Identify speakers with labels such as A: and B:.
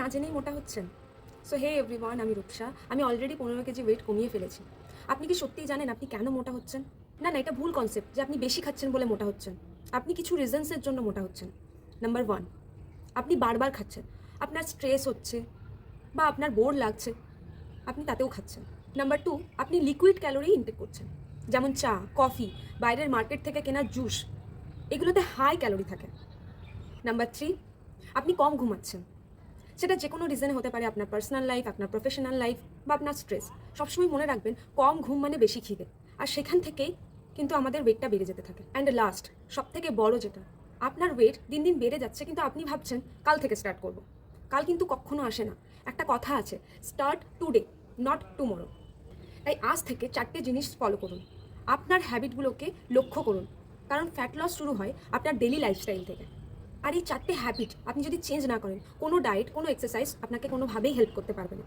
A: না জেনেই মোটা হচ্ছেন। সো হে এভরিওয়ান, আমি রূপসা। আমি অলরেডি 15 কেজি ওয়েট কমিয়ে ফেলেছি। আপনি কি সত্যিই জানেন আপনি কেন মোটা হচ্ছেন? না, না, এটা ভুল কনসেপ্ট যে আপনি বেশি খাচ্ছেন বলে মোটা হচ্ছেন। আপনি কিছু রিজনসের জন্য মোটা হচ্ছেন। নাম্বার 1, আপনি বারবার খাচ্ছেন। আপনার স্ট্রেস হচ্ছে বা আপনার বোর লাগছে, আপনি তাতেও খাচ্ছেন। নাম্বার 2, আপনি লিকুইড ক্যালোরি ইনটেক করছেন, যেমন চা, কফি, বাইরের মার্কেট থেকে কেনা জুস, এগুলোতে হাই ক্যালোরি থাকে। নাম্বার 3, আপনি কম ঘুমাচ্ছেন। সেটা যে কোনো রিজনে হতে পারে, আপনার পার্সোনাল লাইফ, আপনার প্রফেশনাল লাইফ বা আপনার স্ট্রেস। সবসময় মনে রাখবেন, কম ঘুম মানে বেশি খিদে, আর সেখান থেকেই কিন্তু আমাদের ওয়েটটা বেড়ে যেতে থাকে। অ্যান্ড লাস্ট, সব থেকে বড় যেটা, আপনার ওয়েট দিন দিন বেড়ে যাচ্ছে কিন্তু আপনি ভাবছেন কাল থেকে স্টার্ট করব। কাল কিন্তু কখনো আসে না। একটা কথা আছে, স্টার্ট টুডে, নট টুমোরো। তাই আজ থেকে 4টে জিনিস ফলো করুন। আপনার হ্যাবিটগুলোকে লক্ষ্য করুন, কারণ ফ্যাট লস শুরু হয় আপনার ডেলি লাইফস্টাইল থেকে। আর এই 4টে হ্যাবিট আপনি যদি চেঞ্জ না করেন, কোনো ডায়েট, কোনো এক্সারসাইজ আপনাকে কোনোভাবেই হেল্প করতে পারবে না।